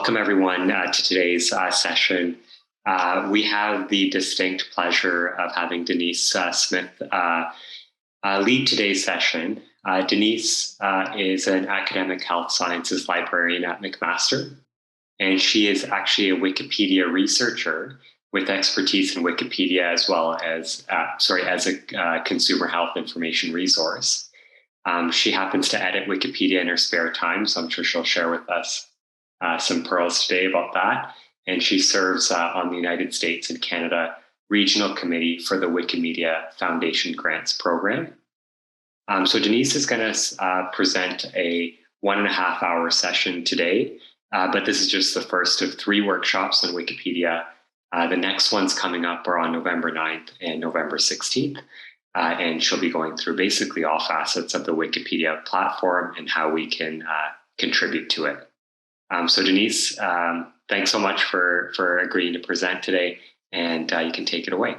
Welcome everyone to today's session. We have the distinct pleasure of having Denise Smith lead today's session. Denise is an academic health sciences librarian at McMaster, and she is actually a Wikipedia researcher with expertise in Wikipedia as well as, as a consumer health information resource. She happens to edit Wikipedia in her spare time, so I'm sure she'll share with us some pearls today about that. And she serves on the United States and Canada Regional Committee for the Wikimedia Foundation Grants Program. So Denise is going to present a 1.5 hour session today, but this is just the first of 3 workshops on Wikipedia. The next ones coming up are on November 9th and November 16th. And she'll be going through basically all facets of the Wikipedia platform and how we can contribute to it. So Denise, thanks so much for agreeing to present today, and you can take it away.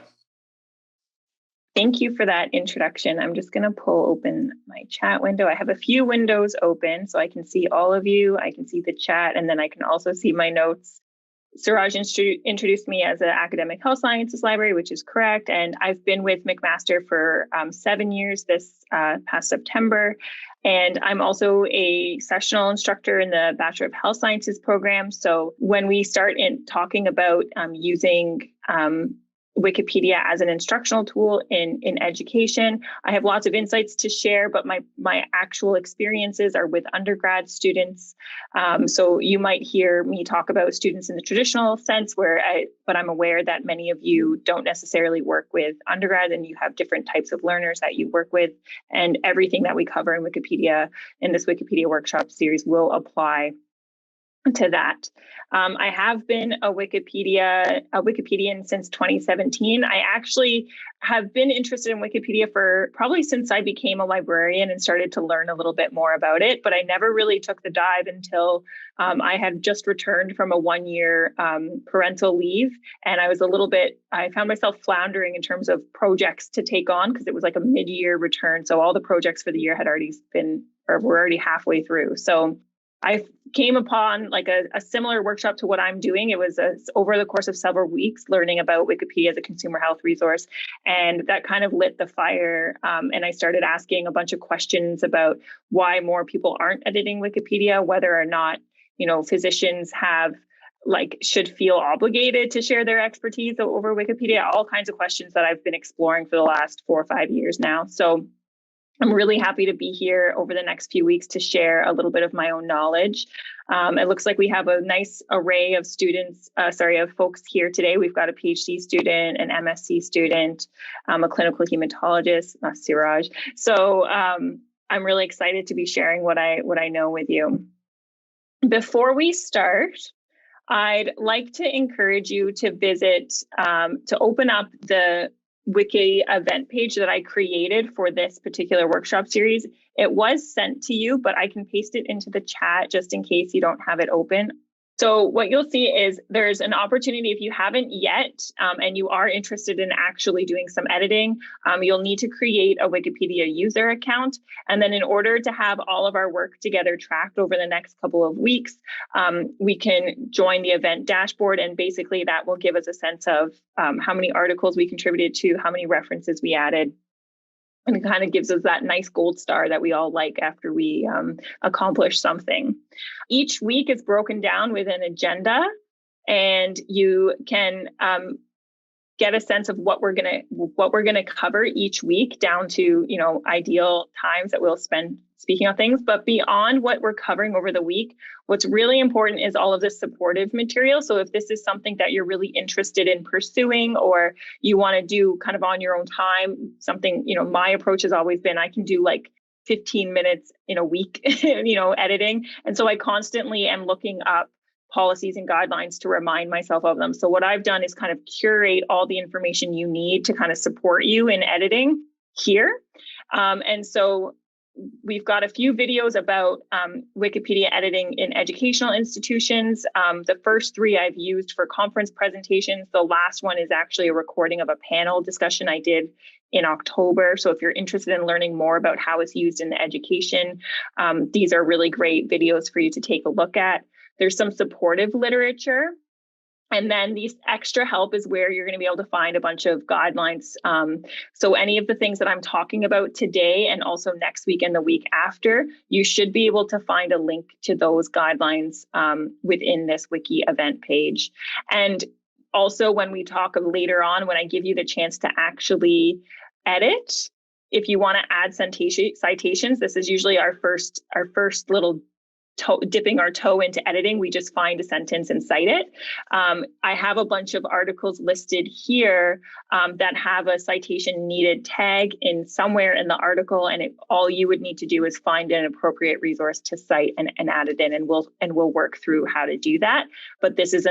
Thank you for that introduction. I'm just going to pull open my chat window. I have a few windows open so I can see all of you. I can see the chat, and then I can also see my notes. Siraj introduced me as an academic health sciences library, which is correct. And I've been with McMaster for 7 years this past September. And I'm also a sessional instructor in the Bachelor of Health Sciences program. So when we start in talking about using Wikipedia as an instructional tool in education, I have lots of insights to share, but my actual experiences are with undergrad students. So you might hear me talk about students in the traditional sense, but I'm aware that many of you don't necessarily work with undergrad, and you have different types of learners that you work with, and everything that we cover in Wikipedia in this Wikipedia workshop series will apply to that. I have been a Wikipedian since 2017. I actually have been interested in Wikipedia for probably since I became a librarian and started to learn a little bit more about it, but I never really took the dive until I had just returned from a 1-year parental leave. And I found myself floundering in terms of projects to take on because it was like a mid-year return. So all the projects for the year had already were already halfway through. So I came upon like a similar workshop to what I'm doing. It was over the course of several weeks learning about Wikipedia as a consumer health resource. And that kind of lit the fire. And I started asking a bunch of questions about why more people aren't editing Wikipedia, whether or not, physicians should feel obligated to share their expertise over Wikipedia, all kinds of questions that I've been exploring for the last 4 or 5 years now. So I'm really happy to be here over the next few weeks to share a little bit of my own knowledge. It looks like we have a nice array of folks here today. We've got a PhD student, an MSc student, a clinical hematologist, Siraj. So I'm really excited to be sharing what I know with you. Before we start, I'd like to encourage you to to open up the Wiki Event page that I created for this particular workshop series. It was sent to you, but I can paste it into the chat just in case you don't have it open. So what you'll see is there's an opportunity if you haven't yet, and you are interested in actually doing some editing, you'll need to create a Wikipedia user account. And then in order to have all of our work together tracked over the next couple of weeks, we can join the event dashboard. And basically that will give us a sense of how many articles we contributed to, how many references we added. And it kind of gives us that nice gold star that we all like after we accomplish something. Each week is broken down with an agenda, and you can get a sense of what we're gonna cover each week, down to ideal times that we'll spend speaking on things. But beyond what we're covering over the week, what's really important is all of this supportive material. So if this is something that you're really interested in pursuing, or you want to do kind of on your own time, something, my approach has always been I can do like 15 minutes in a week, editing. And so I constantly am looking up policies and guidelines to remind myself of them. So what I've done is kind of curate all the information you need to kind of support you in editing here. And so we've got a few videos about Wikipedia editing in educational institutions. The first 3 I've used for conference presentations. The last one is actually a recording of a panel discussion I did in October. So if you're interested in learning more about how it's used in education, these are really great videos for you to take a look at. There's some supportive literature. And then these extra help is where you're going to be able to find a bunch of guidelines. So any of the things that I'm talking about today and also next week and the week after, you should be able to find a link to those guidelines within this Wiki Event page. And also when we talk later on, when I give you the chance to actually edit, if you want to add citations, this is usually our first little dipping our toe into editing. We just find a sentence and cite it. I have a bunch of articles listed here that have a citation needed tag in somewhere in the article, and all you would need to do is find an appropriate resource to cite and add it in, and we'll work through how to do that. But this is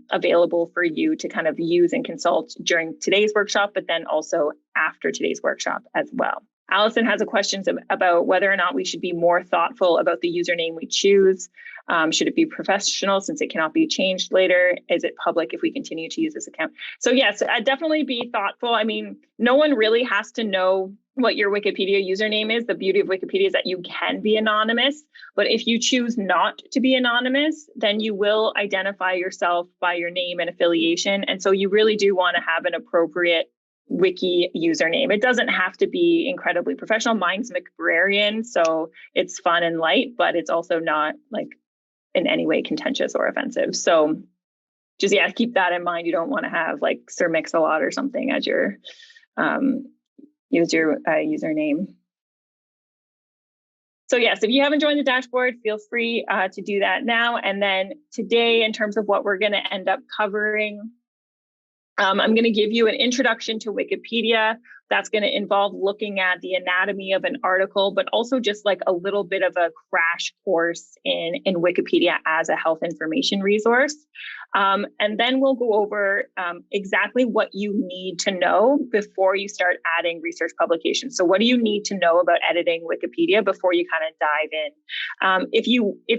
available for you to kind of use and consult during today's workshop, but then also after today's workshop as well. Allison has a question about whether or not we should be more thoughtful about the username we choose. Should it be professional since it cannot be changed later? Is it public if we continue to use this account? So yes, definitely be thoughtful. I mean, no one really has to know what your Wikipedia username is. The beauty of Wikipedia is that you can be anonymous, but if you choose not to be anonymous, then you will identify yourself by your name and affiliation. And so you really do want to have an appropriate Wiki username. It doesn't have to be incredibly professional. Mine's McBrarian, so it's fun and light, but it's also not like in any way contentious or offensive. So just, keep that in mind. You don't want to have like Sir Mix-a-Lot or something as your username. So yes, if you haven't joined the dashboard, feel free to do that now. And then today, in terms of what we're going to end up covering, I'm going to give you an introduction to Wikipedia. That's going to involve looking at the anatomy of an article, but also just like a little bit of a crash course in Wikipedia as a health information resource. And then we'll go over exactly what you need to know before you start adding research publications. So what do you need to know about editing Wikipedia before you kind of dive in? If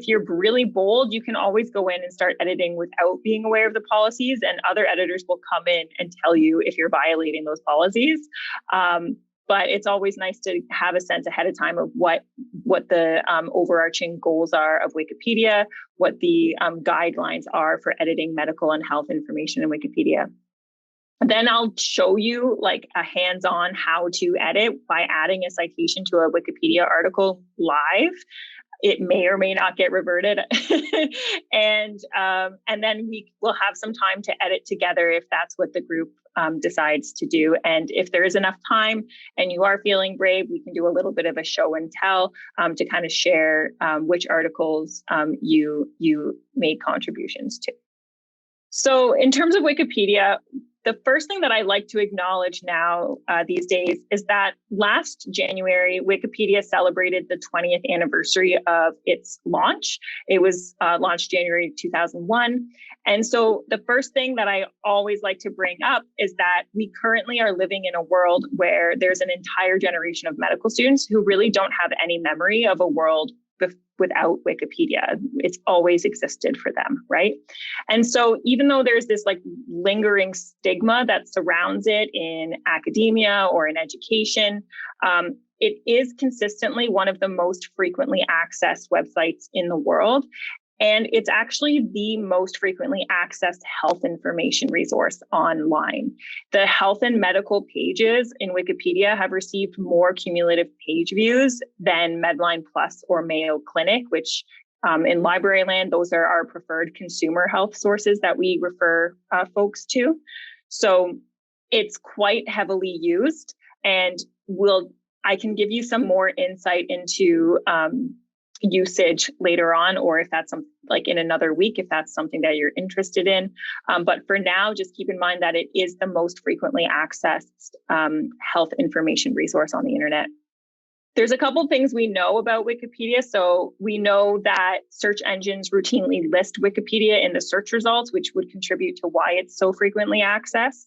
you're really bold, you can always go in and start editing without being aware of the policies, and other editors will come in and tell you if you're violating those policies. But it's always nice to have a sense ahead of time of what the overarching goals are of Wikipedia, what the guidelines are for editing medical and health information in Wikipedia. Then I'll show you like a hands-on how to edit by adding a citation to a Wikipedia article live. It may or may not get reverted. And then we will have some time to edit together if that's what the group decides to do. And if there is enough time and you are feeling brave, we can do a little bit of a show and tell to kind of share which articles you made contributions to. So in terms of Wikipedia, the first thing that I like to acknowledge now these days is that last January, Wikipedia celebrated the 20th anniversary of its launch. It was launched January 2001. And so the first thing that I always like to bring up is that we currently are living in a world where there's an entire generation of medical students who really don't have any memory of a world without Wikipedia. It's always existed for them, right? And so even though there's this like lingering stigma that surrounds it in academia or in education, it is consistently one of the most frequently accessed websites in the world. And it's actually the most frequently accessed health information resource online. The health and medical pages in Wikipedia have received more cumulative page views than Medline Plus or Mayo Clinic, which in library land, those are our preferred consumer health sources that we refer folks to. So it's quite heavily used, and I can give you some more insight into usage later on, or if that's like in another week, if that's something that you're interested in. But for now, just keep in mind that it is the most frequently accessed health information resource on the internet. There's a couple things we know about Wikipedia. So we know that search engines routinely list Wikipedia in the search results, which would contribute to why it's so frequently accessed.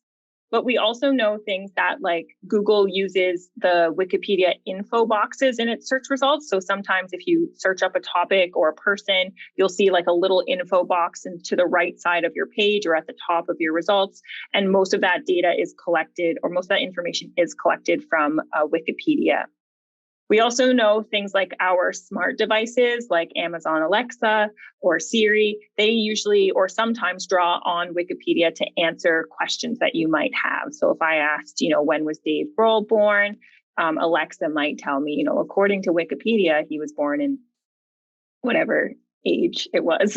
But we also know things that like Google uses the Wikipedia info boxes in its search results. So sometimes if you search up a topic or a person, you'll see like a little info box to the right side of your page or at the top of your results. And most of that data is collected, or most of that information is collected from Wikipedia. We also know things like our smart devices, like Amazon Alexa or Siri, they usually or sometimes draw on Wikipedia to answer questions that you might have. So if I asked, when was Dave Grohl born? Alexa might tell me, according to Wikipedia, he was born in whatever age it was.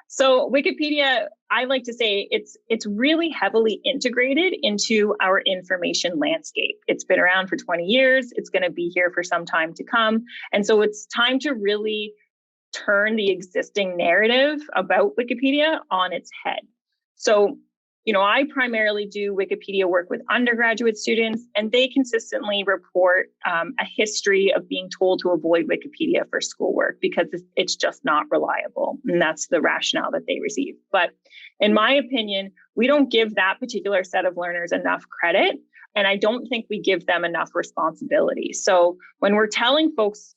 So Wikipedia, I like to say it's really heavily integrated into our information landscape. It's been around for 20 years. It's going to be here for some time to come. And so it's time to really turn the existing narrative about Wikipedia on its head. So, I primarily do Wikipedia work with undergraduate students, and they consistently report a history of being told to avoid Wikipedia for schoolwork because it's just not reliable. And that's the rationale that they receive. But in my opinion, we don't give that particular set of learners enough credit. And I don't think we give them enough responsibility. So when we're telling folks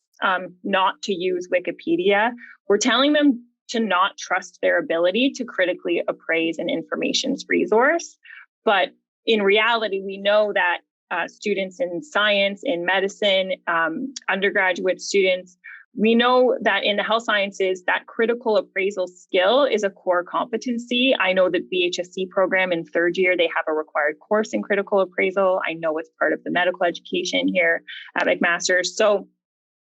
not to use Wikipedia, we're telling them to not trust their ability to critically appraise an information's resource. But in reality, we know that students in science, in medicine, undergraduate students, we know that in the health sciences, that critical appraisal skill is a core competency. I know that the HSC program in third year, they have a required course in critical appraisal. I know it's part of the medical education here at McMaster. So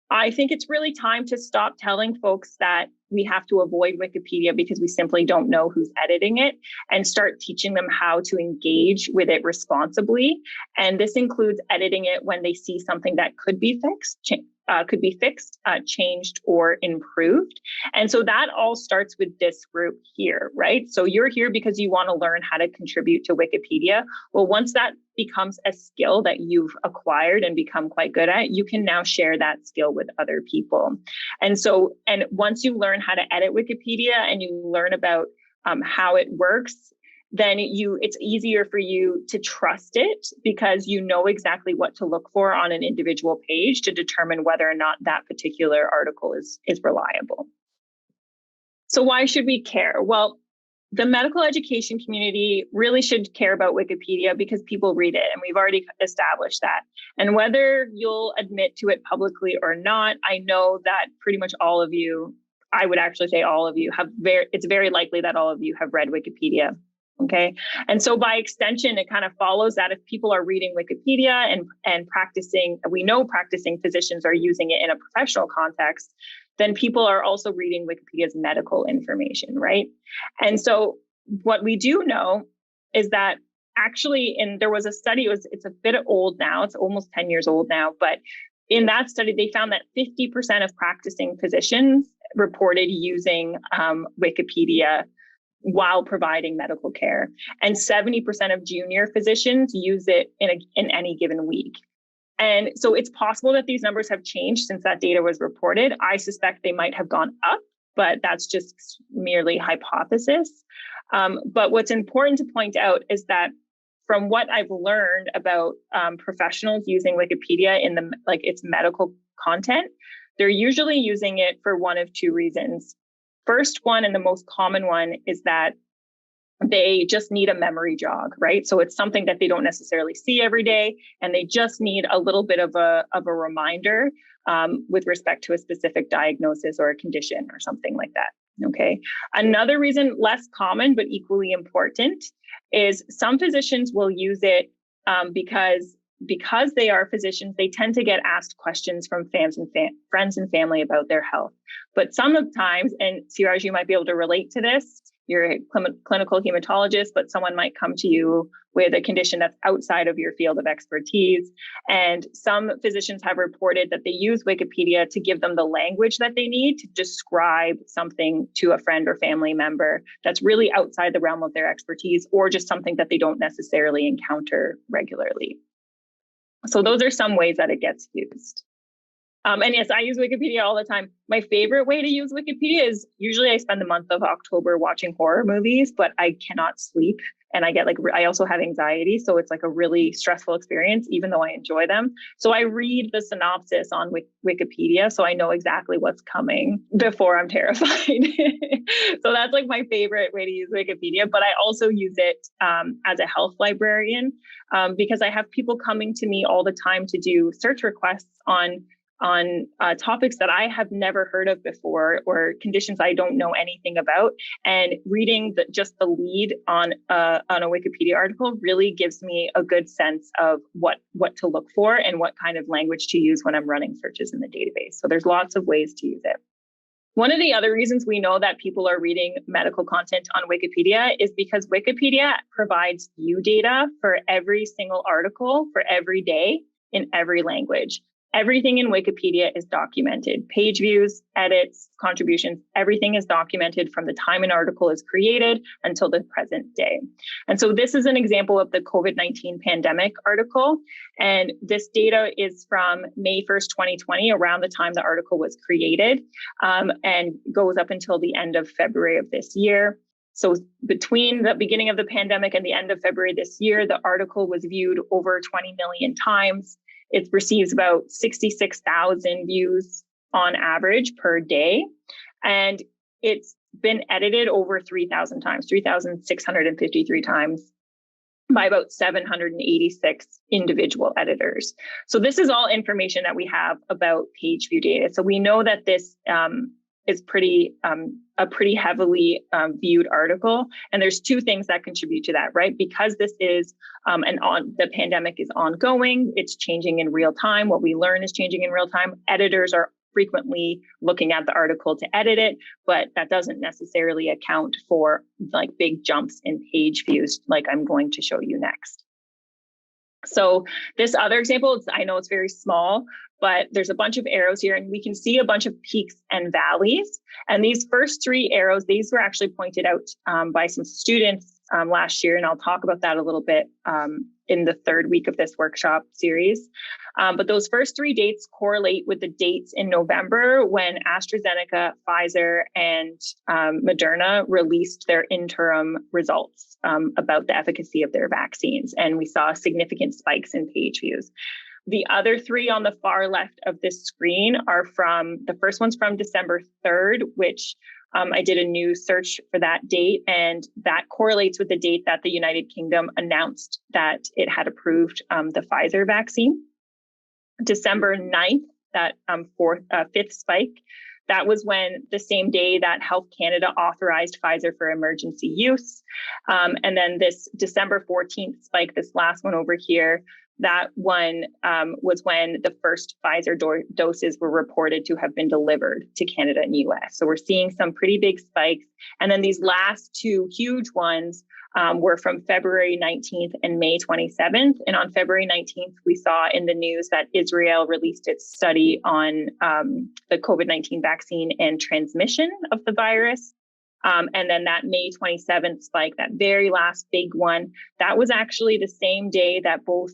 I think it's really time to stop telling folks that we have to avoid Wikipedia because we simply don't know who's editing it, and start teaching them how to engage with it responsibly. And this includes editing it when they see something that could be fixed, changed, or improved. And so that all starts with this group here, right? So you're here because you want to learn how to contribute to Wikipedia. Well, once that becomes a skill that you've acquired and become quite good at, you can now share that skill with other people. And once you learn how to edit Wikipedia and you learn about how it works, then it's easier for you to trust it because you know exactly what to look for on an individual page to determine whether or not that particular article is reliable. So why should we care? Well, the medical education community really should care about Wikipedia because people read it, and we've already established that. And whether you'll admit to it publicly or not, I know that pretty much all of you, I would actually say all of you it's very likely that all of you have read Wikipedia. Okay. And so by extension, it kind of follows that if people are reading Wikipedia and practicing, we know practicing physicians are using it in a professional context, then people are also reading Wikipedia's medical information, right? And so what we do know is that actually, there was a study, it's a bit old now, it's almost 10 years old now, but in that study, they found that 50% of practicing physicians reported using Wikipedia while providing medical care. And 70% of junior physicians use it in any given week. And so it's possible that these numbers have changed since that data was reported. I suspect they might have gone up, but that's just merely hypothesis. But what's important to point out is that from what I've learned about professionals using Wikipedia in its medical content, they're usually using it for one of two reasons. First one, and the most common one, is that they just need a memory jog, right? So it's something that they don't necessarily see every day, and they just need a little bit of a reminder with respect to a specific diagnosis or a condition or something like that. Okay. Another reason, less common but equally important, is some physicians will use it because they are physicians, they tend to get asked questions from friends and family about their health. But sometimes, and Siraj, you might be able to relate to this, you're a clinical hematologist, but someone might come to you with a condition that's outside of your field of expertise. And some physicians have reported that they use Wikipedia to give them the language that they need to describe something to a friend or family member that's really outside the realm of their expertise, or just something that they don't necessarily encounter regularly. So those are some ways that it gets used. And yes, I use Wikipedia all the time. My favorite way to use Wikipedia is usually I spend the month of October watching horror movies, but I cannot sleep. And I also have anxiety. So it's like a really stressful experience, even though I enjoy them. So I read the synopsis on Wikipedia, so I know exactly what's coming before I'm terrified. So that's like my favorite way to use Wikipedia. But I also use it as a health librarian because I have people coming to me all the time to do search requests on on topics that I have never heard of before or conditions I don't know anything about. And reading just the lead on a Wikipedia article really gives me a good sense of what to look for and what kind of language to use when I'm running searches in the database. So there's lots of ways to use it. One of the other reasons we know that people are reading medical content on Wikipedia is because Wikipedia provides view data for every single article for every day in every language. Everything in Wikipedia is documented. Page views, edits, contributions, everything is documented from the time an article is created until the present day. And so this is an example of the COVID-19 pandemic article. And this data is from May 1st, 2020, around the time the article was created, and goes up until the end of February of this year. So between the beginning of the pandemic and the end of February this year, the article was viewed over 20 million times. It receives about 66,000 views on average per day. And it's been edited over 3,000 times, 3,653 times by about 786 individual editors. So this is all information that we have about Pageview data. So we know that this is a pretty heavily viewed article. And there's two things that contribute to that, right? Because this is the pandemic is ongoing, it's changing in real time. What we learn is changing in real time. Editors are frequently looking at the article to edit it, but that doesn't necessarily account for like big jumps in page views, like I'm going to show you next. So this other example, I know it's very small, but there's a bunch of arrows here and we can see a bunch of peaks and valleys. And these first three arrows, these were actually pointed out by some students last year. And I'll talk about that a little bit in the third week of this workshop series. But those first three dates correlate with the dates in November when AstraZeneca, Pfizer, and Moderna released their interim results about the efficacy of their vaccines. And we saw significant spikes in page views. The other three on the far left of this screen are the first one's from December 3rd, which I did a new search for that date, and that correlates with the date that the United Kingdom announced that it had approved the Pfizer vaccine. December 9th, that fifth spike, that was when the same day that Health Canada authorized Pfizer for emergency use. And then this December 14th spike, this last one over here, that one was when the first Pfizer doses were reported to have been delivered to Canada and US. So we're seeing some pretty big spikes. And then these last two huge ones were from February 19th and May 27th. And on February 19th, we saw in the news that Israel released its study on the COVID-19 vaccine and transmission of the virus. And then that May 27th spike, that very last big one, that was actually the same day that both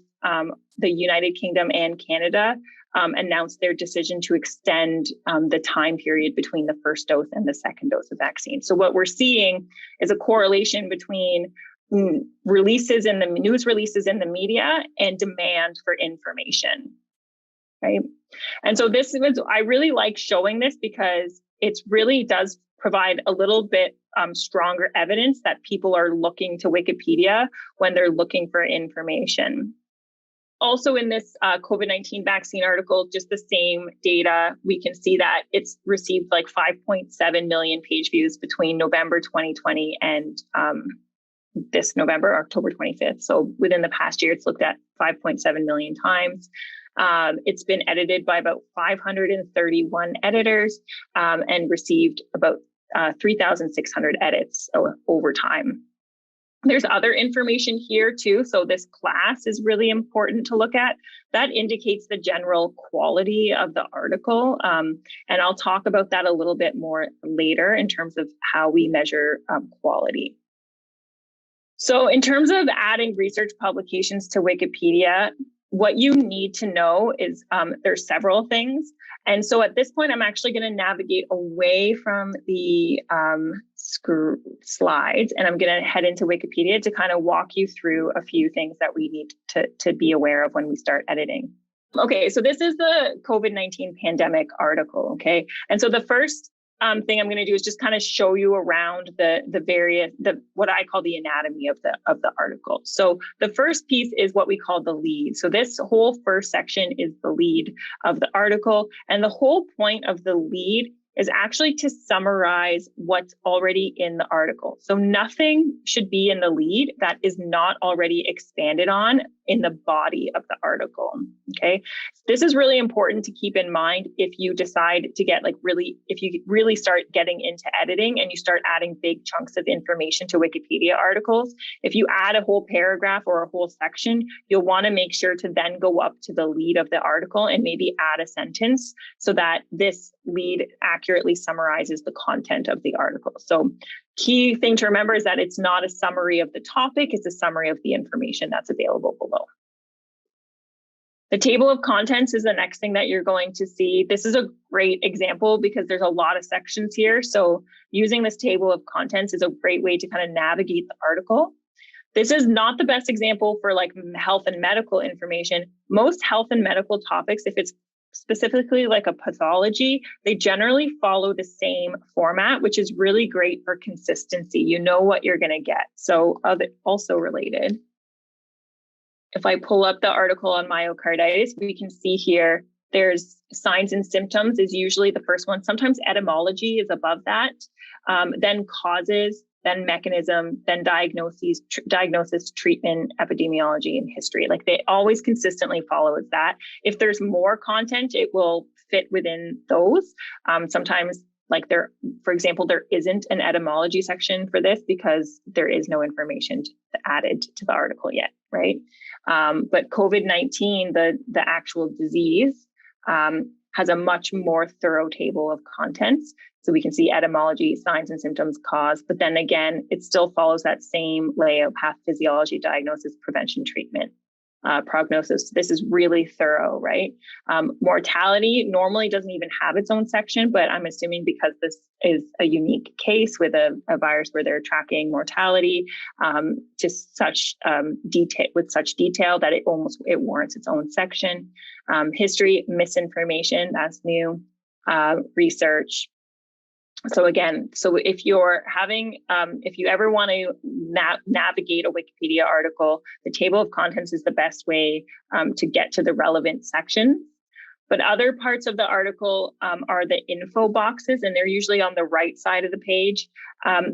the United Kingdom and Canada announced their decision to extend the time period between the first dose and the second dose of vaccine. So what we're seeing is a correlation between news releases in the media and demand for information, right? And so I really like showing this because it really does provide a little bit stronger evidence that people are looking to Wikipedia when they're looking for information. Also in this COVID-19 vaccine article, just the same data, we can see that it's received like 5.7 million page views between November 2020 and this November, October 25th. So within the past year, it's looked at 5.7 million times. It's been edited by about 531 editors and received about 3,600 edits over time. There's other information here too. So this class is really important to look at. That indicates the general quality of the article. And I'll talk about that a little bit more later in terms of how we measure quality. So in terms of adding research publications to Wikipedia, what you need to know is there's several things. And so at this point, I'm actually going to navigate away from the slides, and I'm going to head into Wikipedia to kind of walk you through a few things that we need to be aware of when we start editing. Okay, so this is the COVID-19 pandemic article, okay? And so the first thing I'm going to do is just kind of show you around the what I call the anatomy of the article. So the first piece is what we call the lead. So this whole first section is the lead of the article, and the whole point of the lead is actually to summarize what's already in the article. So nothing should be in the lead that is not already expanded on in the body of the article. Okay. This is really important to keep in mind if you decide to get if you really start getting into editing and you start adding big chunks of information to Wikipedia articles. If you add a whole paragraph or a whole section, you'll want to make sure to then go up to the lead of the article and maybe add a sentence so that this lead accurately summarizes the content of the article. So key thing to remember is that it's not a summary of the topic, it's a summary of the information that's available below. The table of contents is the next thing that you're going to see. This is a great example because there's a lot of sections here. So using this table of contents is a great way to kind of navigate the article. This is not the best example for like health and medical information. Most health and medical topics, if it's specifically like a pathology, they generally follow the same format, which is really great for consistency. You know what you're going to get. So also related. If I pull up the article on myocarditis, we can see here, there's signs and symptoms is usually the first one. Sometimes etymology is above that. Then causes, then mechanism, then diagnosis, treatment, epidemiology, and history. Like they always consistently follow that. If there's more content, it will fit within those. Sometimes like for example, there isn't an etymology section for this because there is no information added to the article yet, right? But COVID-19, the actual disease, has a much more thorough table of contents. So we can see etymology, signs and symptoms, cause, but then again, it still follows that same layout: pathophysiology, diagnosis, prevention, treatment, prognosis. This is really thorough, right? Mortality normally doesn't even have its own section, but I'm assuming because this is a unique case with a virus where they're tracking mortality to such detail that it warrants its own section. History, misinformation, that's new. Research. So again, if you're having, if you ever want to navigate a Wikipedia article, the table of contents is the best way to get to the relevant section. But other parts of the article are the info boxes, and they're usually on the right side of the page.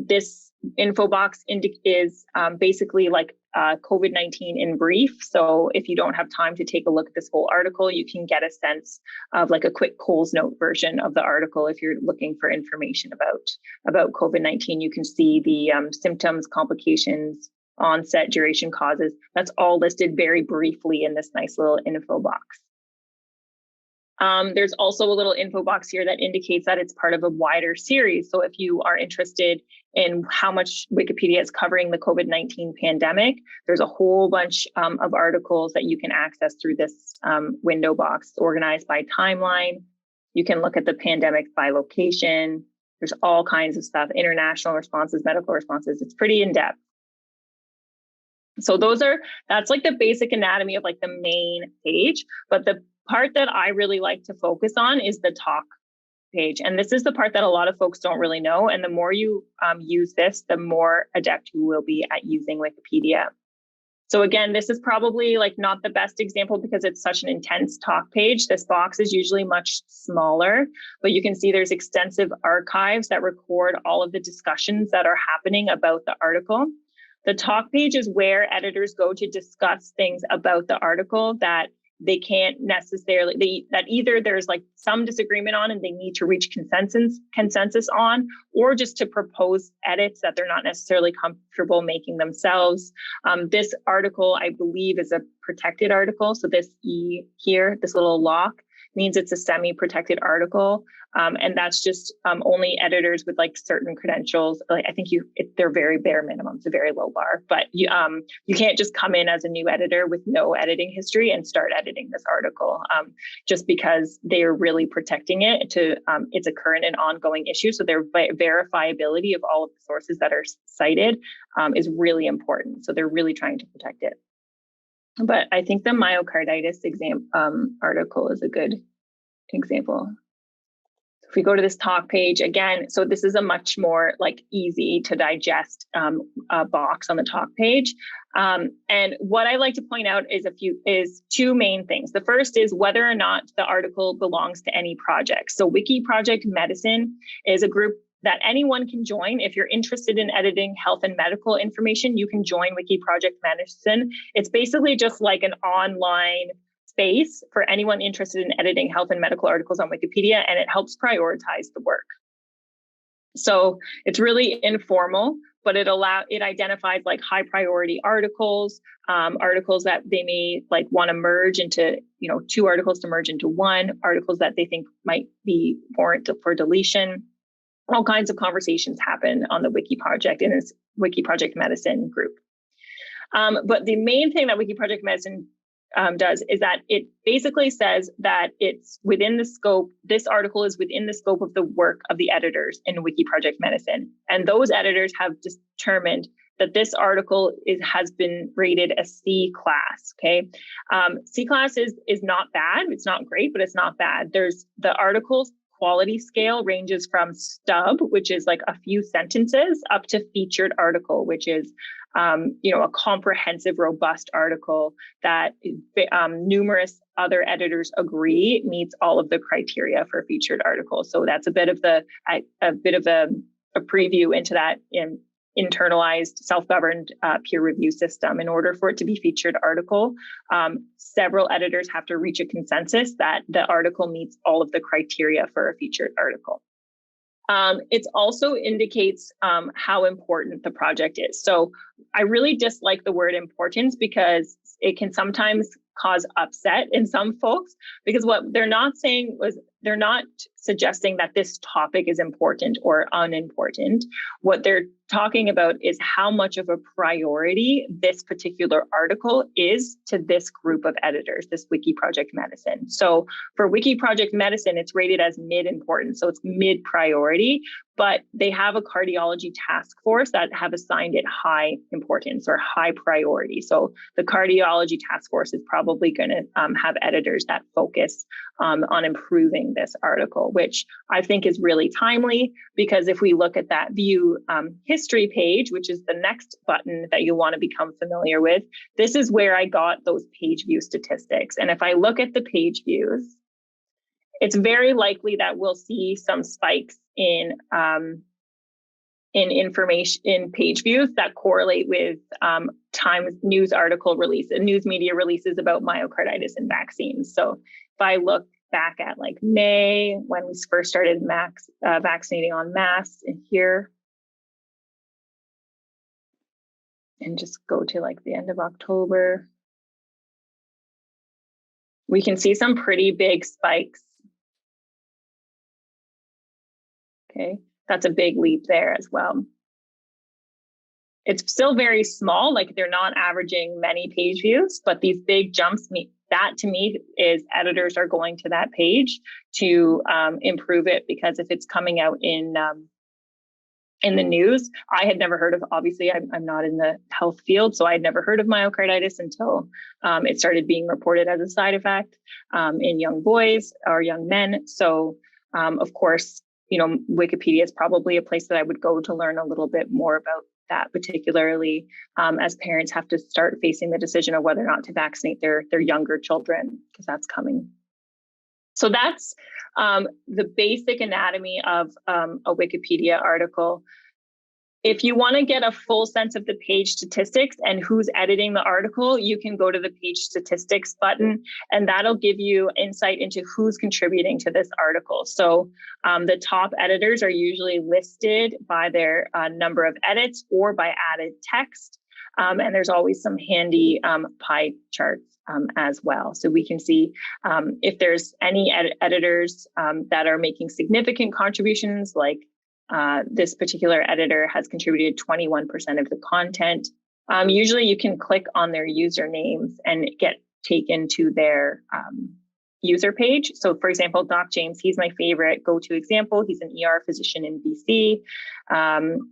This info box is basically like COVID-19 in brief. So if you don't have time to take a look at this whole article, you can get a sense of like a quick Coles Note version of the article. If you're looking for information about COVID-19, you can see the symptoms, complications, onset, duration, causes. That's all listed very briefly in this nice little info box. There's also a little info box here that indicates that it's part of a wider series. So if you are interested in how much Wikipedia is covering the COVID-19 pandemic, there's a whole bunch of articles that you can access through this window box, organized by timeline. You can look at the pandemic by location. There's all kinds of stuff, international responses, medical responses. It's pretty in-depth. So that's like the basic anatomy of like the main page, but the part that I really like to focus on is the talk page. And this is the part that a lot of folks don't really know. And the more you use this, the more adept you will be at using Wikipedia. So again, this is probably like not the best example because it's such an intense talk page. This box is usually much smaller, but you can see there's extensive archives that record all of the discussions that are happening about the article. The talk page is where editors go to discuss things about the article that they can't necessarily, that either there's like some disagreement on and they need to reach consensus on, or just to propose edits that they're not necessarily comfortable making themselves. This article, I believe, is a protected article. So this E here, this little lock, means it's a semi-protected article. And that's just only editors with like certain credentials. Like I think they're very bare minimum. It's a very low bar, but you can't just come in as a new editor with no editing history and start editing this article just because they are really protecting it to it's a current and ongoing issue. So their verifiability of all of the sources that are cited is really important. So they're really trying to protect it. But I think the myocarditis article is a good example. So If we go to this talk page again, so this is a much more like easy to digest box on the talk page. And what I like to point out is two main things. The first is whether or not the article belongs to any project. So Wiki Project Medicine is a group that anyone can join. If you're interested in editing health and medical information, you can join Wiki Project Medicine. It's basically just like an online space for anyone interested in editing health and medical articles on Wikipedia, and it helps prioritize the work. So it's really informal, but it identifies like high priority articles, articles that they may like want to merge into, two articles to merge into one, articles that they think might be warrant for deletion. All kinds of conversations happen on the Wiki Project in this Wiki Project Medicine group. But the main thing that Wiki Project Medicine does is that it basically says that it's within the scope, this article is within the scope of the work of the editors in Wiki Project Medicine. And those editors have determined that this article has been rated a C class, okay? C class is not bad, it's not great, but it's not bad. There's the article's quality scale ranges from stub, which is like a few sentences, up to featured article, which is a comprehensive, robust article that numerous other editors agree meets all of the criteria for a featured article. So that's a bit of a preview into that internalized, self-governed peer review system. In order for it to be featured article, several editors have to reach a consensus that the article meets all of the criteria for a featured article. It also indicates how important the project is. So I really dislike the word importance because it can sometimes cause upset in some folks, because what they're not saying was they're not suggesting that this topic is important or unimportant. What they're talking about is how much of a priority this particular article is to this group of editors, this Wiki Project Medicine. So for Wiki Project Medicine, it's rated as mid-important, so it's mid-priority, but they have a cardiology task force that have assigned it high importance or high priority. So the cardiology task force is probably going to have editors that focus on improving this article, which I think is really timely, because if we look at that view history page, which is the next button that you'll want to become familiar with, this is where I got those page view statistics. And if I look at the page views, it's very likely that we'll see some spikes in information in page views that correlate with Times news article release and news media releases about myocarditis and vaccines. So if I look back at like May, when we first started vaccinating en masse in here, and just go to like the end of October, we can see some pretty big spikes. Okay, that's a big leap there as well. It's still very small, like they're not averaging many page views, but these big jumps, that to me is editors are going to that page to improve it, because if it's coming out in the news, I had never heard of, obviously I'm not in the health field, so I had never heard of myocarditis until it started being reported as a side effect in young boys or young men. So of course, Wikipedia is probably a place that I would go to learn a little bit more about that, particularly as parents have to start facing the decision of whether or not to vaccinate their younger children, because that's coming. So that's the basic anatomy of a Wikipedia article. If you want to get a full sense of the page statistics and who's editing the article, you can go to the page statistics button, and that'll give you insight into who's contributing to this article. So the top editors are usually listed by their number of edits or by added text. And there's always some handy pie charts as well. So we can see if there's any editors that are making significant contributions, like this particular editor has contributed 21% of the content. Usually you can click on their usernames and get taken to their user page. So for example, Doc James, he's my favorite go-to example. He's an ER physician in BC.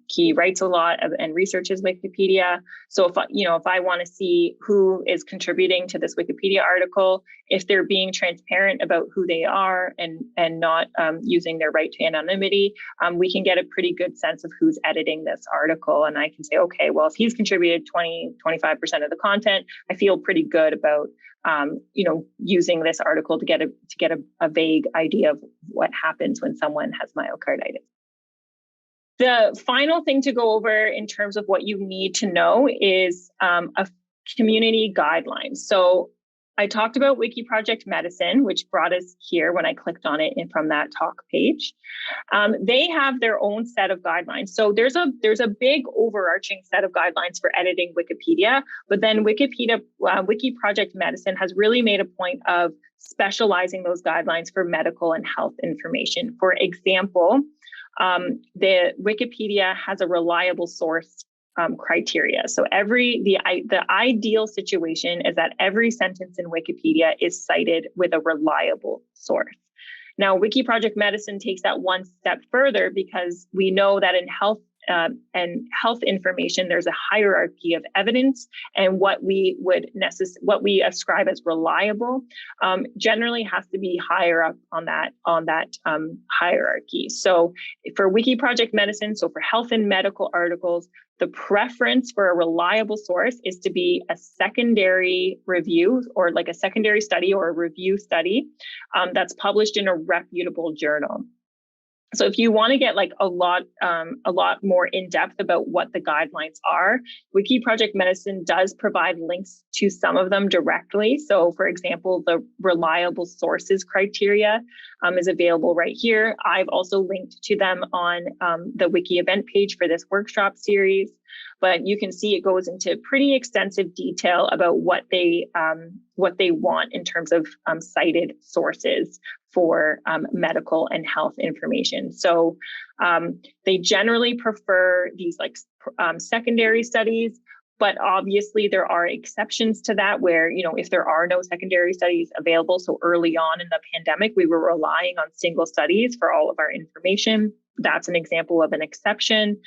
He writes a lot and researches Wikipedia. So if I want to see who is contributing to this Wikipedia article, if they're being transparent about who they are and not using their right to anonymity, we can get a pretty good sense of who's editing this article. And I can say, okay, well, if he's contributed 25% of the content, I feel pretty good about using this article to get a vague idea of what happens when someone has myocarditis. The final thing to go over in terms of what you need to know is a community guideline. So I talked about Wiki Project Medicine, which brought us here when I clicked on it and from that talk page. They have their own set of guidelines. So there's a big overarching set of guidelines for editing Wikipedia, but then Wiki Project Medicine has really made a point of specializing those guidelines for medical and health information. For example, the Wikipedia has a reliable source criteria. So the ideal situation is that every sentence in Wikipedia is cited with a reliable source. Now, Wiki Project Medicine takes that one step further because we know that in health information, there's a hierarchy of evidence, and what we ascribe as reliable generally has to be higher up on that hierarchy. So for Wiki Project Medicine, so for health and medical articles, the preference for a reliable source is to be a secondary review or like a secondary study or a review study that's published in a reputable journal. So if you want to get like a lot more in depth about what the guidelines are, Wiki Project Medicine does provide links to some of them directly. So for example, the reliable sources criteria is available right here. I've also linked to them on the Wiki Event page for this workshop series. But you can see it goes into pretty extensive detail about what they want in terms of cited sources for medical and health information. So they generally prefer these secondary studies, but obviously there are exceptions to that where, if there are no secondary studies available. So early on in the pandemic, we were relying on single studies for all of our information. That's an example of an exception.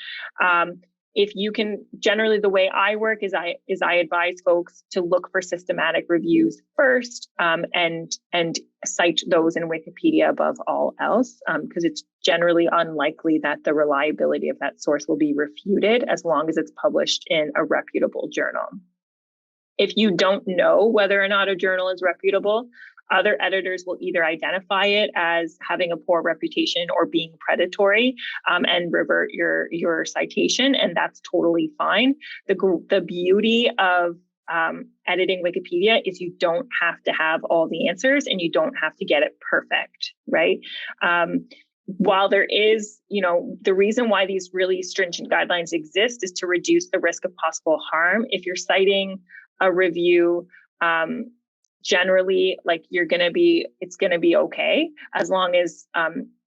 If you can, generally the way I work is I advise folks to look for systematic reviews first and cite those in Wikipedia above all else, because it's generally unlikely that the reliability of that source will be refuted as long as it's published in a reputable journal. If you don't know whether or not a journal is reputable, other editors will either identify it as having a poor reputation or being predatory and revert your citation, and that's totally fine. The beauty of editing Wikipedia is you don't have to have all the answers and you don't have to get it perfect, right? While there is, the reason why these really stringent guidelines exist is to reduce the risk of possible harm. If you're citing a review, generally, it's going to be okay as long as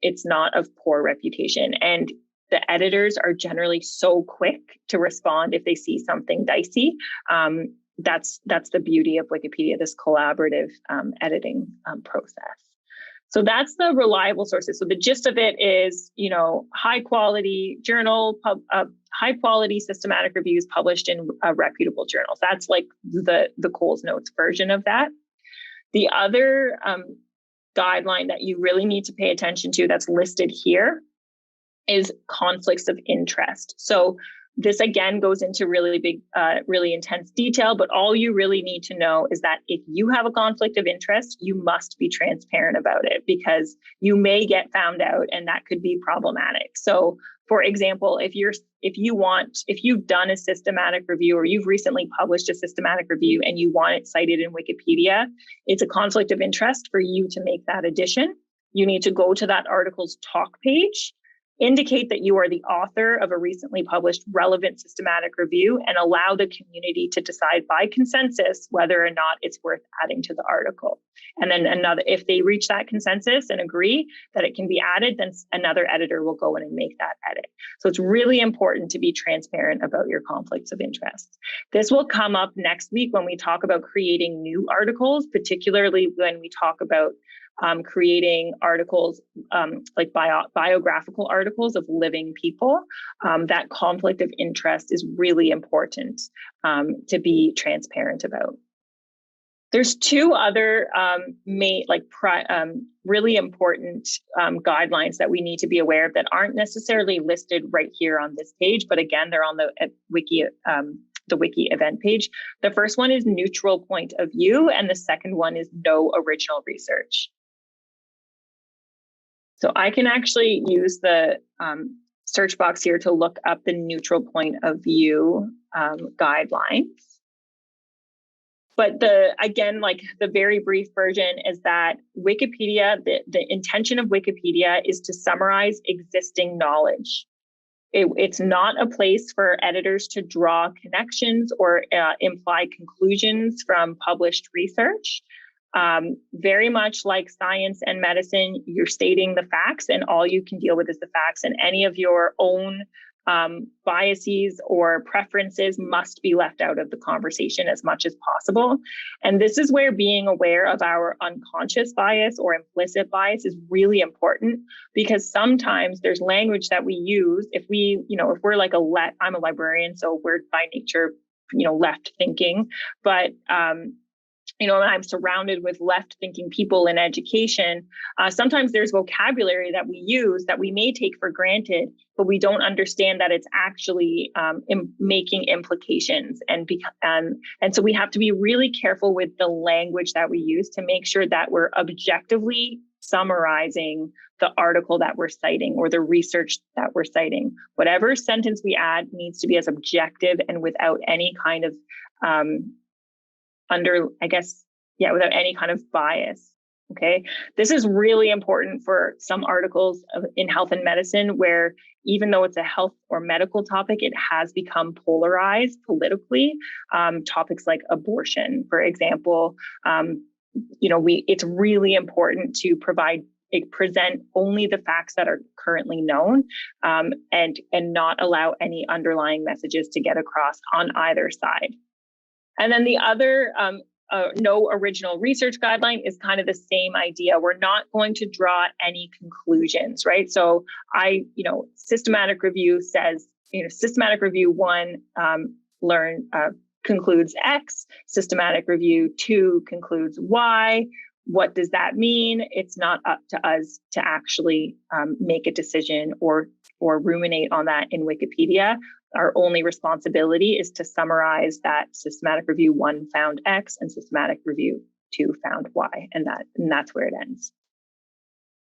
it's not of poor reputation. And the editors are generally so quick to respond if they see something dicey. That's the beauty of Wikipedia, this collaborative editing process. So that's the reliable sources. So the gist of it is, high quality journal, high quality systematic reviews published in reputable journals. That's like the Coles Notes version of that. The other guideline that you really need to pay attention to that's listed here is conflicts of interest. So this again goes into really big, really intense detail, but all you really need to know is that if you have a conflict of interest, you must be transparent about it because you may get found out and that could be problematic. So for example, if you've done a systematic review or you've recently published a systematic review and you want it cited in Wikipedia, it's a conflict of interest for you to make that addition. You need to go to that article's talk page, indicate that you are the author of a recently published relevant systematic review, and allow the community to decide by consensus whether or not it's worth adding to the article. And then if they reach that consensus and agree that it can be added, then another editor will go in and make that edit. So it's really important to be transparent about your conflicts of interest. This will come up next week when we talk about creating new articles, particularly when we talk about creating articles like biographical articles of living people, that conflict of interest is really important to be transparent about. There's two other really important guidelines that we need to be aware of that aren't necessarily listed right here on this page, but again, they're on the Wiki Event page. The first one is neutral point of view, and the second one is no original research. So I can actually use the search box here to look up the neutral point of view guidelines. But the very brief version is that Wikipedia, the intention of Wikipedia is to summarize existing knowledge. It's not a place for editors to draw connections or imply conclusions from published research. Very much like science and medicine, you're stating the facts and all you can deal with is the facts, and any of your own biases or preferences must be left out of the conversation as much as possible. And this is where being aware of our unconscious bias or implicit bias is really important, because sometimes there's language that we use. If we're like I'm a librarian, so we're by nature, left thinking, but I'm surrounded with left-thinking people in education. Sometimes there's vocabulary that we use that we may take for granted, but we don't understand that it's actually making implications. And so we have to be really careful with the language that we use to make sure that we're objectively summarizing the article that we're citing or the research that we're citing. Whatever sentence we add needs to be as objective and without any kind of without any kind of bias. Okay. This is really important for some articles in health and medicine, where even though it's a health or medical topic, it has become polarized politically. Topics like abortion, for example, it's really important to present only the facts that are currently known, and not allow any underlying messages to get across on either side. And then the other no original research guideline is kind of the same idea. We're not going to draw any conclusions, right? So systematic review says, systematic review 1 concludes X, systematic review 2 concludes Y. What does that mean? It's not up to us to actually make a decision or ruminate on that in Wikipedia. Our only responsibility is to summarize that systematic review 1 found X and systematic review 2 found Y, and that's where it ends.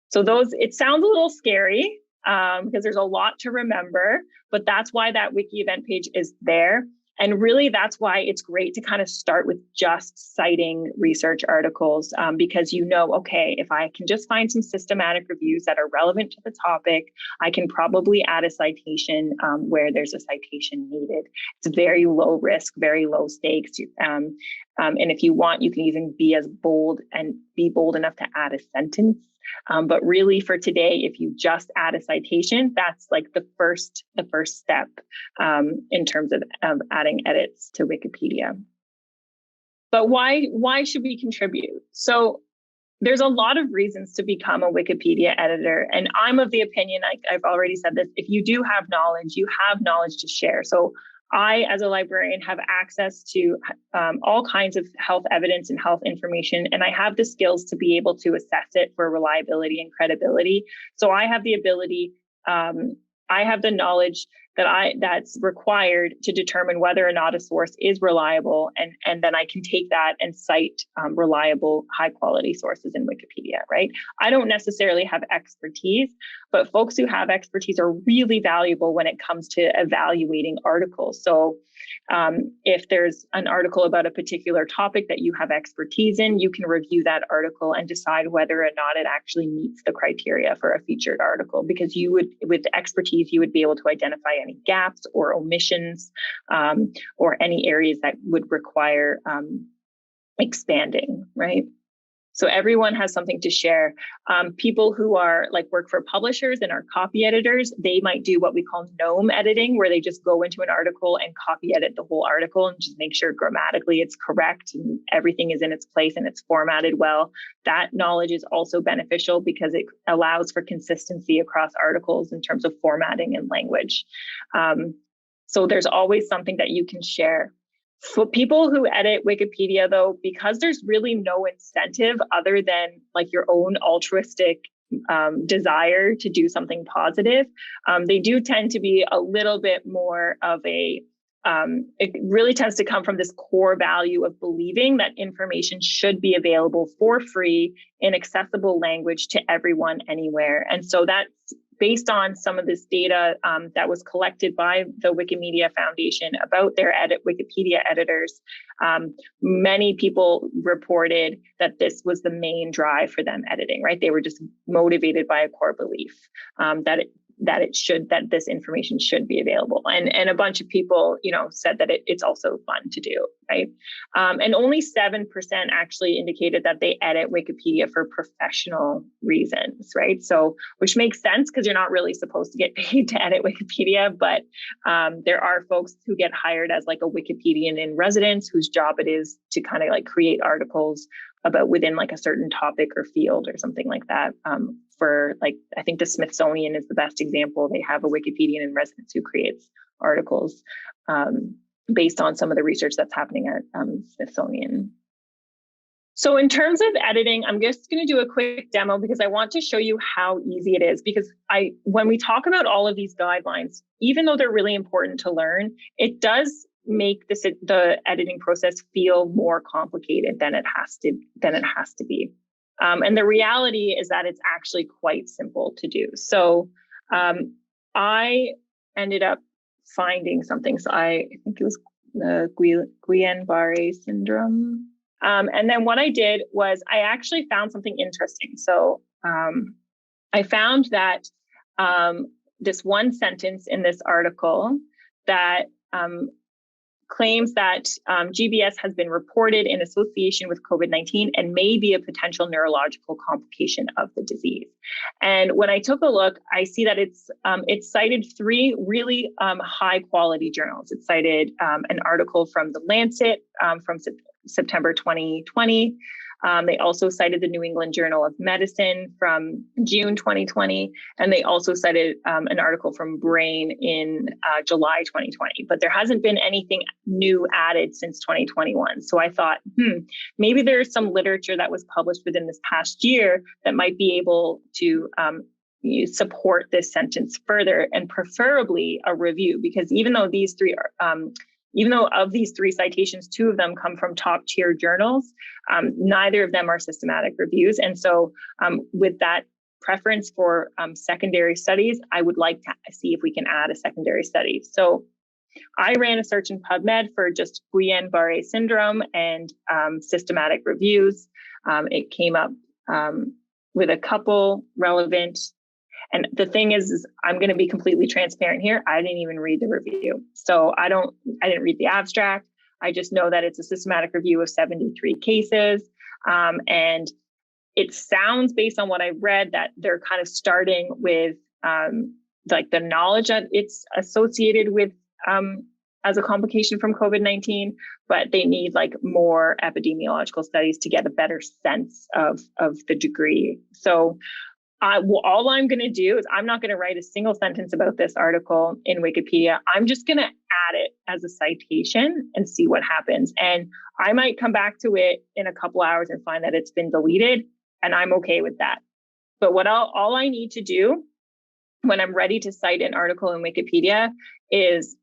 So it sounds a little scary because there's a lot to remember, but that's why that Wiki Event page is there. And really, that's why it's great to kind of start with just citing research articles, because okay, if I can just find some systematic reviews that are relevant to the topic, I can probably add a citation where there's a citation needed. It's very low risk, very low stakes. And if you want, you can even be bold enough to add a sentence. But really for today, if you just add a citation, that's like the first step in terms of adding edits to Wikipedia. But why should we contribute? So there's a lot of reasons to become a Wikipedia editor. And I'm of the opinion, I've already said this, if you do have knowledge, you have knowledge to share. So I, as a librarian, have access to all kinds of health evidence and health information, and I have the skills to be able to assess it for reliability and credibility. So I have the ability, I have the knowledge that's required to determine whether or not a source is reliable, and then I can take that and cite reliable, high quality sources in Wikipedia, right? I don't necessarily have expertise, but folks who have expertise are really valuable when it comes to evaluating articles. So if there's an article about a particular topic that you have expertise in, you can review that article and decide whether or not it actually meets the criteria for a featured article, because with expertise, you would be able to identify any gaps or omissions or any areas that would require expanding, right? So everyone has something to share. People who are like work for publishers and are copy editors, they might do what we call gnome editing, where they just go into an article and copy edit the whole article and just make sure grammatically it's correct and everything is in its place and it's formatted well. That knowledge is also beneficial because it allows for consistency across articles in terms of formatting and language. So there's always something that you can share. For people who edit Wikipedia, though, because there's really no incentive other than like your own altruistic desire to do something positive, they do tend to be a little bit more of a, it really tends to come from this core value of believing that information should be available for free in accessible language to everyone anywhere. And so that's based on some of this data that was collected by the Wikimedia Foundation about their Wikipedia editors. Many people reported that this was the main drive for them editing, right? They were just motivated by a core belief that this information should be available. And a bunch of people, said that it's also fun to do, right? And only 7% actually indicated that they edit Wikipedia for professional reasons, right? So, which makes sense because you're not really supposed to get paid to edit Wikipedia, but there are folks who get hired as like a Wikipedian in residence whose job it is to kind of like create articles about within like a certain topic or field or something like that. For like, I think the Smithsonian is the best example. They have a Wikipedian in residence who creates articles based on some of the research that's happening at Smithsonian. So in terms of editing, I'm just going to do a quick demo because I want to show you how easy it is. Because when we talk about all of these guidelines, even though they're really important to learn, it does make the editing process feel more complicated than it has to be. And the reality is that it's actually quite simple to do. So I ended up finding something. So I think it was the Guillain-Barré syndrome. And then what I did was I actually found something interesting. So I found that this one sentence in this article that claims that GBS has been reported in association with COVID-19 and may be a potential neurological complication of the disease. And when I took a look, I see that it's cited 3 really high quality journals. It cited an article from The Lancet from September 2020. They also cited the New England Journal of Medicine from June 2020, and they also cited an article from Brain in July 2020. But there hasn't been anything new added since 2021. So I thought, maybe there's some literature that was published within this past year that might be able to support this sentence further, and preferably a review, because even though these 3 are even though of these 3 citations, 2 of them come from top tier journals, neither of them are systematic reviews. And so with that preference for secondary studies, I would like to see if we can add a secondary study. So I ran a search in PubMed for just Guillain-Barré syndrome and systematic reviews. It came up with a couple relevant. And the thing is I'm going to be completely transparent here. I didn't even read the review. So I didn't read the abstract. I just know that it's a systematic review of 73 cases. And it sounds, based on what I've read, that they're kind of starting with like the knowledge that it's associated with as a complication from COVID-19, but they need like more epidemiological studies to get a better sense of the degree. So all I'm going to do is I'm not going to write a single sentence about this article in Wikipedia. I'm just going to add it as a citation and see what happens. And I might come back to it in a couple hours and find that it's been deleted, and I'm okay with that. But all I need to do when I'm ready to cite an article in Wikipedia is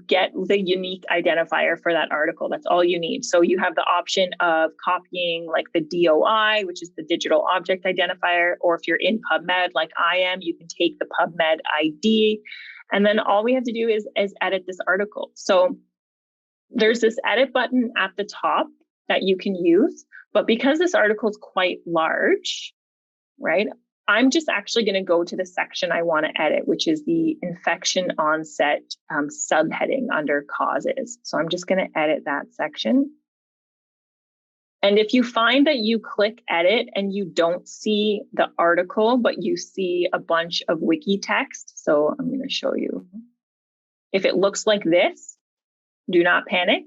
get the unique identifier for that article. That's all you need. So you have the option of copying like the DOI, which is the digital object identifier, or if you're in PubMed like I am, you can take the PubMed ID. And then all we have to do is edit this article. So there's this edit button at the top that you can use, but because this article is quite large, right? I'm just actually going to go to the section I want to edit, which is the infection onset subheading under causes. So I'm just going to edit that section. And if you find that you click edit and you don't see the article, but you see a bunch of wiki text, so I'm going to show you. If it looks like this, do not panic.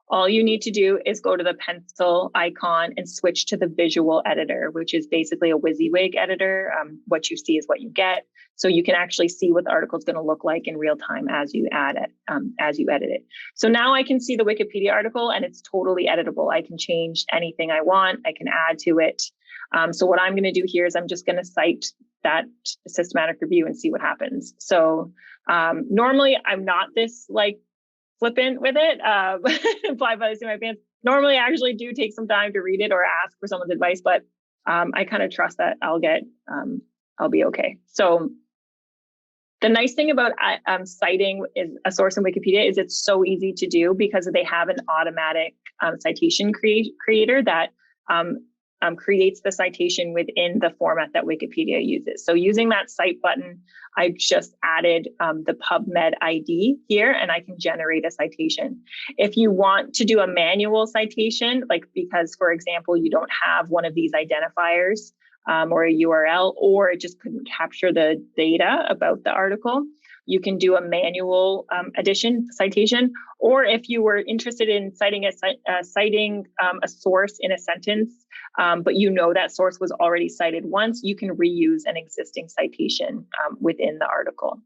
All you need to do is go to the pencil icon and switch to the visual editor, which is basically a WYSIWYG editor. What you see is what you get. So you can actually see what the article is going to look like in real time as you add it, as you edit it. So now I can see the Wikipedia article and it's totally editable. I can change anything I want. I can add to it. So what I'm going to do here is I'm just going to cite that systematic review and see what happens. So normally I'm not this like flippant with it, fly by the seat of my pants. Normally, I actually do take some time to read it or ask for someone's advice, but I kind of trust that I'll be okay. So the nice thing about citing is a source in Wikipedia is it's so easy to do because they have an automatic citation creator that creates the citation within the format that Wikipedia uses. So using that cite button, I just added the PubMed ID here and I can generate a citation. If you want to do a manual citation, like because, for example, you don't have one of these identifiers or a URL, or it just couldn't capture the data about the article, you can do a manual citation. Or if you were interested in citing a source in a sentence, but you know that source was already cited once, you can reuse an existing citation within the article.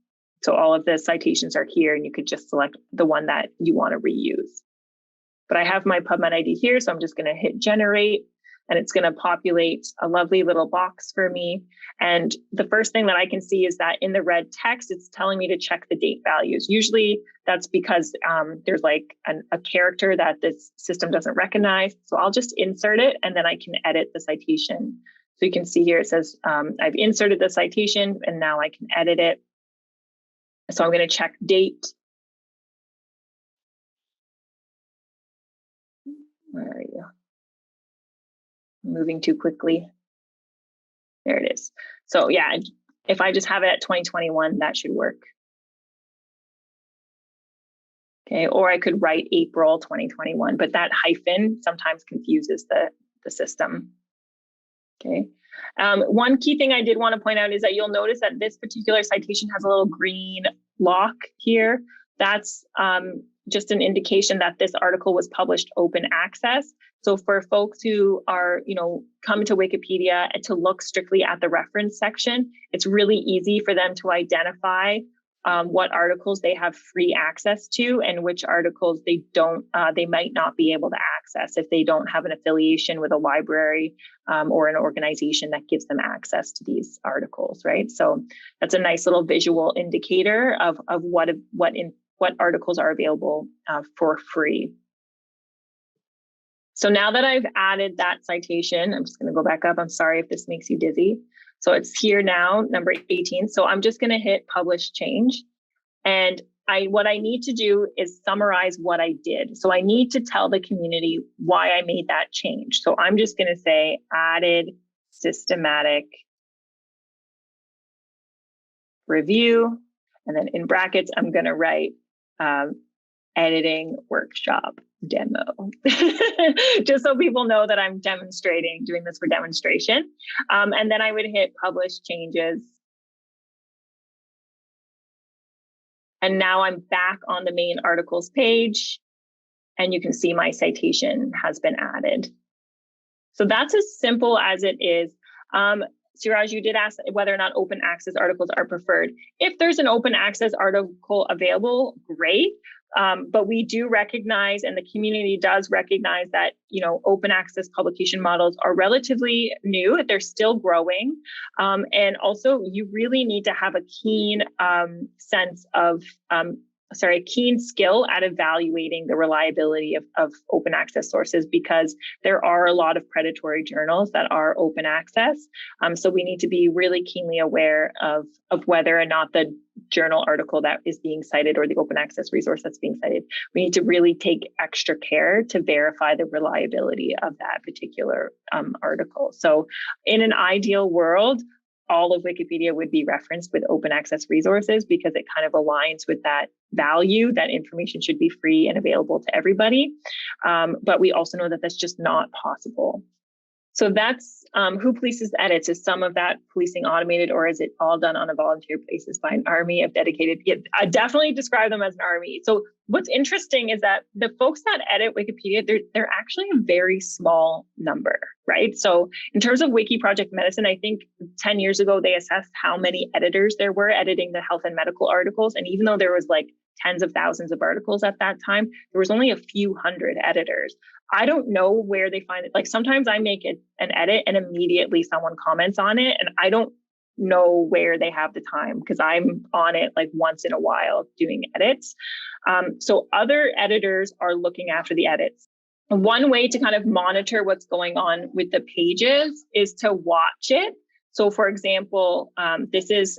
So all of the citations are here and you could just select the one that you want to reuse. But I have my PubMed ID here, so I'm just going to hit generate. And it's going to populate a lovely little box for me. And the first thing that I can see is that in the red text, it's telling me to check the date values. Usually that's because there's like a character that this system doesn't recognize. So I'll just insert it and then I can edit the citation. So you can see here, it says I've inserted the citation and now I can edit it. So I'm going to check date. Where are you? Moving too quickly. There it is. So yeah, if I just have it at 2021, that should work. Okay, or I could write April 2021, but that hyphen sometimes confuses the system. Okay. One key thing I did want to point out is that you'll notice that this particular citation has a little green lock here. That's just an indication that this article was published open access. So for folks who are, come to Wikipedia to look strictly at the reference section, it's really easy for them to identify what articles they have free access to and which articles they don't, they might not be able to access if they don't have an affiliation with a library or an organization that gives them access to these articles, right? So that's a nice little visual indicator of what articles are available for free. So now that I've added that citation, I'm just going to go back up. I'm sorry if this makes you dizzy. So it's here now, number 18. So I'm just going to hit publish change. And what I need to do is summarize what I did. So I need to tell the community why I made that change. So I'm just going to say added systematic review. And then in brackets, I'm going to write editing workshop demo, just so people know that I'm doing this for demonstration. And then I would hit publish changes. And now I'm back on the main articles page and you can see my citation has been added. So that's as simple as it is. Siraj, you did ask whether or not open access articles are preferred. If there's an open access article available, great. But we do recognize, and the community does recognize that, open access publication models are relatively new. They're still growing. And also you really need to have a keen keen skill at evaluating the reliability of open access sources, because there are a lot of predatory journals that are open access. So we need to be really keenly aware of whether or not the journal article that is being cited or the open access resource that's being cited, we need to really take extra care to verify the reliability of that particular article. So in an ideal world, all of Wikipedia would be referenced with open access resources because it kind of aligns with that value that information should be free and available to everybody. But we also know that that's just not possible. So that's who polices the edits. Is some of that policing automated, or is it all done on a volunteer basis by an army of dedicated? I definitely describe them as an army. So what's interesting is that the folks that edit Wikipedia, they're actually a very small number, right? So in terms of Wiki Project Medicine, I think 10 years ago, they assessed how many editors there were editing the health and medical articles. And even though there was like tens of thousands of articles at that time, there was only a few hundred editors. I don't know where they find it. Like sometimes I make an edit and immediately someone comments on it, and I don't know where they have the time because I'm on it like once in a while doing edits. So other editors are looking after the edits. One way to kind of monitor what's going on with the pages is to watch it. So for example, this is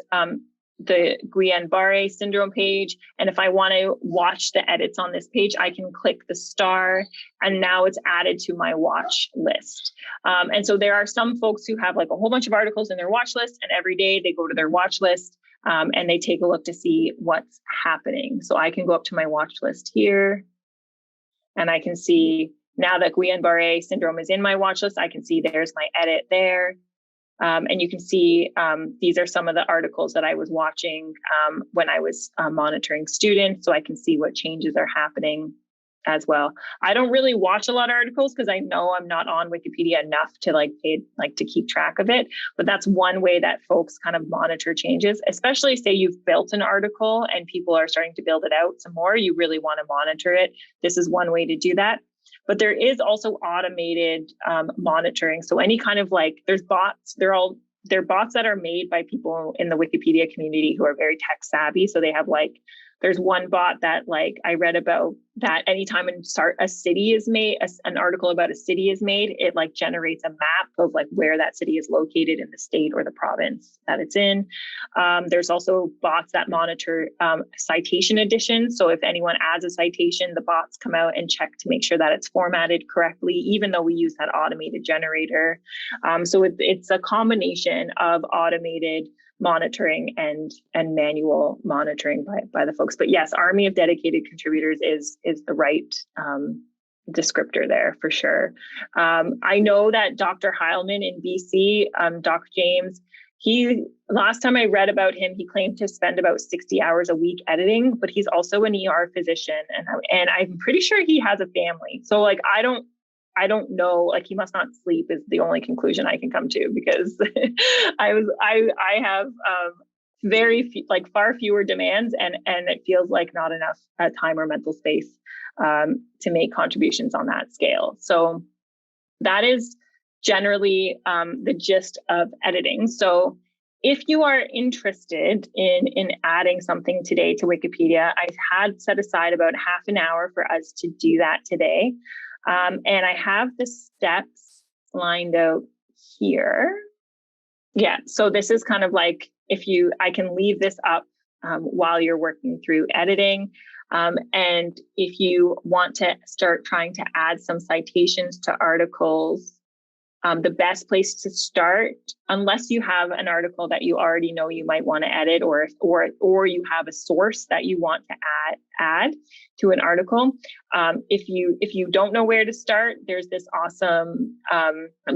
the Guillain-Barré syndrome page. And if I want to watch the edits on this page, I can click the star and now it's added to my watch list. And so there are some folks who have like a whole bunch of articles in their watch list, and every day they go to their watch list and they take a look to see what's happening. So I can go up to my watch list here and I can see now that Guillain-Barré syndrome is in my watch list, I can see there's my edit there. And you can see these are some of the articles that I was watching when I was monitoring students, so I can see what changes are happening as well. I don't really watch a lot of articles because I know I'm not on Wikipedia enough to to keep track of it. But that's one way that folks kind of monitor changes, especially say you've built an article and people are starting to build it out some more. You really want to monitor it. This is one way to do that. But there is also automated monitoring. So any kind of there's bots, they're bots that are made by people in the Wikipedia community who are very tech savvy. So they have there's one bot that I read about that anytime a city is made, an article about a city is made, it generates a map of where that city is located in the state or the province that it's in. There's also bots that monitor citation additions. So if anyone adds a citation, the bots come out and check to make sure that it's formatted correctly, even though we use that automated generator. So it's a combination of automated monitoring and manual monitoring by the folks. But yes, army of dedicated contributors is the right descriptor there for sure. I know that Dr. Heilman in BC, Dr. James, last time I read about him, he claimed to spend about 60 hours a week editing, but he's also an ER physician, and I'm pretty sure he has a family. So I don't know, he must not sleep is the only conclusion I can come to, because I have far fewer demands, and it feels like not enough time or mental space to make contributions on that scale. So that is generally the gist of editing. So if you are interested in adding something today to Wikipedia, I had set aside about half an hour for us to do that today. And I have the steps lined out here. Yeah, so this is kind of I can leave this up while you're working through editing. And if you want to start trying to add some citations to articles, the best place to start, unless you have an article that you already know you might want to edit, or you have a source that you want to add to an article. If you don't know where to start, there's this awesome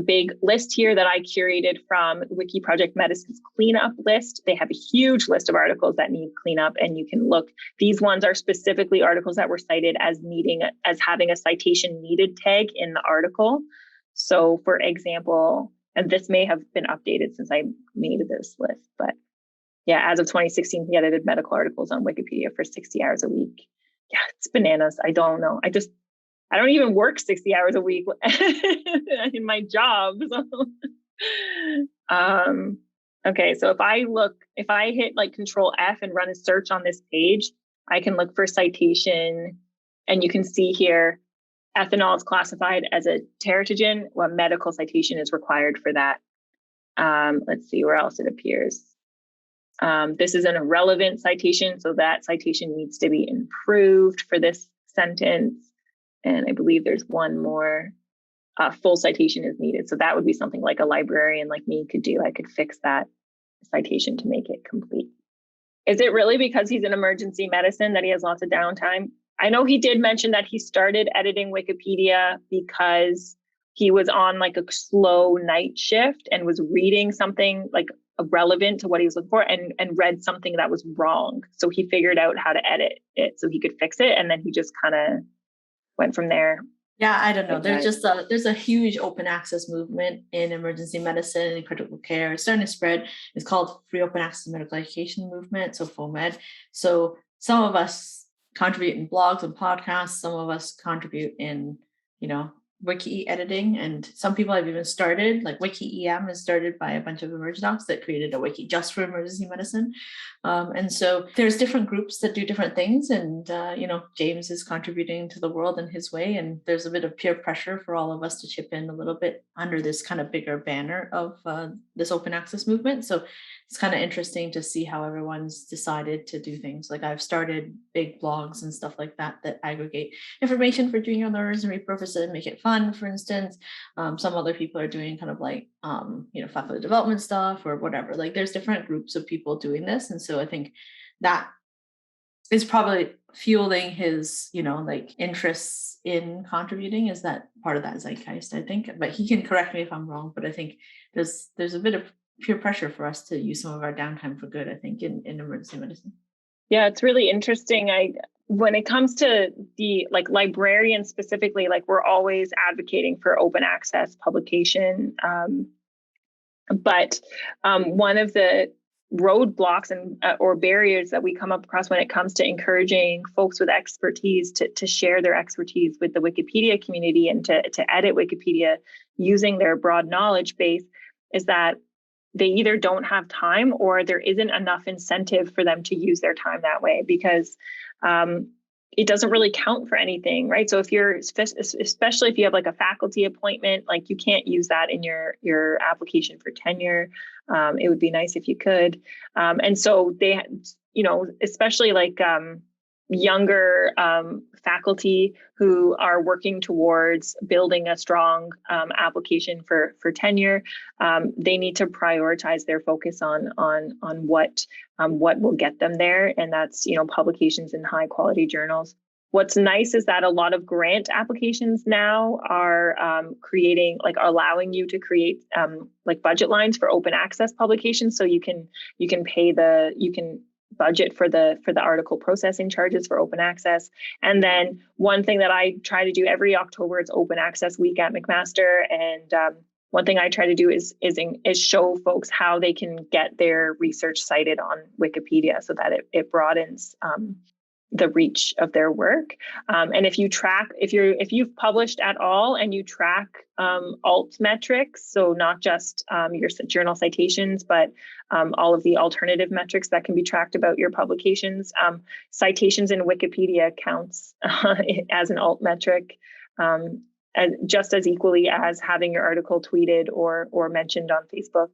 big list here that I curated from Wiki Project Medicine's cleanup list. They have a huge list of articles that need cleanup, and you can look. These ones are specifically articles that were cited as having a citation needed tag in the article. So for example, and this may have been updated since I made this list, but yeah, as of 2016, he edited medical articles on Wikipedia for 60 hours a week. Yeah, it's bananas. I don't know. I don't even work 60 hours a week in my job. So. Okay, so if I hit Control F and run a search on this page, I can look for citation, and you can see here, ethanol is classified as a teratogen. What medical citation is required for that? Let's see where else it appears. This is an irrelevant citation, so that citation needs to be improved for this sentence. And I believe there's one more. Full citation is needed. So that would be something like a librarian like me could do. I could fix that citation to make it complete. Is it really because he's in emergency medicine that he has lots of downtime? I know he did mention that he started editing Wikipedia because he was on like a slow night shift and was reading something like relevant to what he was looking for and read something that was wrong. So he figured out how to edit it so he could fix it. And then he just kind of went from there. Yeah, I don't know. There's a huge open access movement in emergency medicine and critical care. It's starting to spread. It's called Free Open Access Medical Education Movement, so FOMED. So some of us contribute in blogs and podcasts. Some of us contribute in, wiki editing, and some people have even started, like Wiki EM is started by a bunch of emerg docs that created a wiki just for emergency medicine. And so there's different groups that do different things, and James is contributing to the world in his way, and there's a bit of peer pressure for all of us to chip in a little bit under this kind of bigger banner of this open access movement. So it's kind of interesting to see how everyone's decided to do things. Like I've started big blogs and stuff like that aggregate information for junior learners and repurpose it and make it fun, for instance. Some other people are doing kind of like, faculty development stuff or whatever. Like there's different groups of people doing this. And so I think that is probably fueling his, interests in contributing. Is that part of that zeitgeist, I think. But he can correct me if I'm wrong, but I think there's a bit of peer pressure for us to use some of our downtime for good, I think, in emergency medicine. Yeah, it's really interesting. When it comes to the librarians specifically, we're always advocating for open access publication. But one of the roadblocks or barriers that we come up across when it comes to encouraging folks with expertise to share their expertise with the Wikipedia community and to edit Wikipedia using their broad knowledge base is that they either don't have time or there isn't enough incentive for them to use their time that way, because it doesn't really count for anything, right? So if you're, especially if you have like a faculty appointment, you can't use that in your application for tenure. It would be nice if you could. And so they, especially younger faculty who are working towards building a strong application for tenure, they need to prioritize their focus on what will get them there, and that's publications in high quality journals. What's nice is that a lot of grant applications now are creating, allowing you to create budget lines for open access publications, so you can budget for the article processing charges for open access. And then one thing that I try to do every October, it's open access week at McMaster, and one thing I try to do is show folks how they can get their research cited on Wikipedia so that it broadens the reach of their work. And if you've published at all and you track alt metrics, so not just your journal citations, but all of the alternative metrics that can be tracked about your publications, citations in Wikipedia counts as an alt metric, and just as equally as having your article tweeted or mentioned on Facebook.